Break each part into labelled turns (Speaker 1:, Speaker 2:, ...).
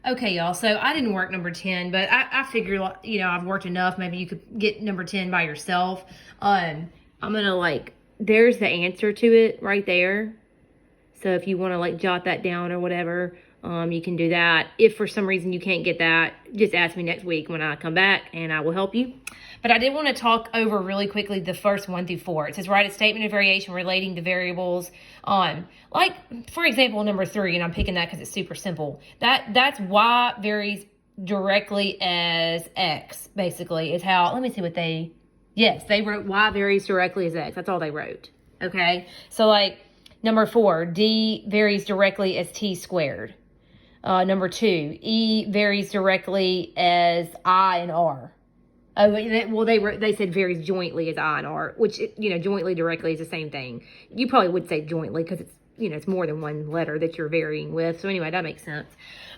Speaker 1: Okay, y'all, so I didn't work number 10, but I figured, you know, I've worked enough. Maybe you could get number 10 by yourself. I'm going to, there's the answer to it right there. So if you want to, jot that down or whatever, you can do that. If for some reason you can't get that, just ask me next week when I come back, and I will help you. But I did want to talk over really quickly the first 1 through 4. It says, write a statement of variation relating to variables. For example, number 3, and I'm picking that because it's super simple. That's y varies directly as x, basically, is how, let me see what they wrote y varies directly as x. That's all they wrote. Okay? So, number 4, d varies directly as t squared. Number 2, e varies directly as I and r. Oh, well, they said varies jointly as I and R, which, jointly directly is the same thing. You probably would say jointly because it's, it's more than one letter that you're varying with. So anyway, that makes sense.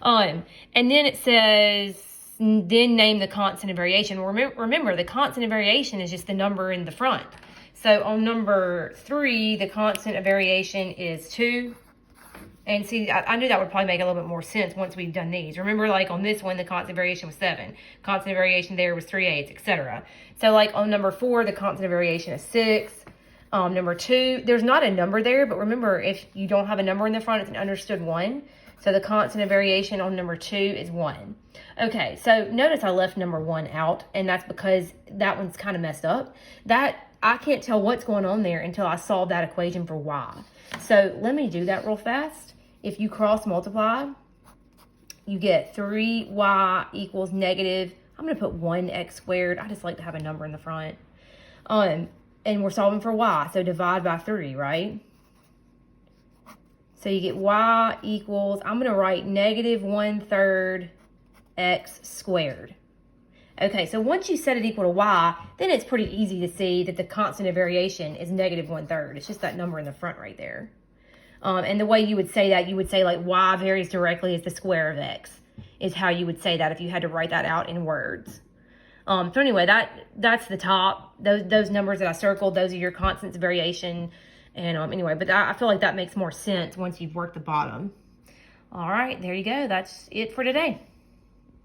Speaker 1: And then it says, then name the constant of variation. Remember, the constant of variation is just the number in the front. So on number 3, the constant of variation is 2. And see, I knew that would probably make a little bit more sense once we've done these. Remember, on this one, the constant variation was 7. Constant variation there was 3/8, etc. So, on number 4, the constant variation is 6. Number 2, there's not a number there, but remember, if you don't have a number in the front, it's an understood 1. So, the constant of variation on number 2 is 1. Okay, so notice I left number 1 out, and that's because that one's kind of messed up. I can't tell what's going on there until I solve that equation for y. So, let me do that real fast. If you cross multiply, you get 3y equals negative. I'm going to put 1x squared. I just like to have a number in the front. And we're solving for y, so divide by 3, right? So you get y equals, I'm going to write negative 1/3 x squared. Okay, so once you set it equal to y, then it's pretty easy to see that the constant of variation is negative 1/3. It's just that number in the front right there. And the way you would say that, you would say y varies directly as the square of x is how you would say that if you had to write that out in words. So anyway, that's the top. Those numbers that I circled, those are your constants of variation. And anyway, but I feel like that makes more sense once you've worked the bottom. All right, there you go. That's it for today.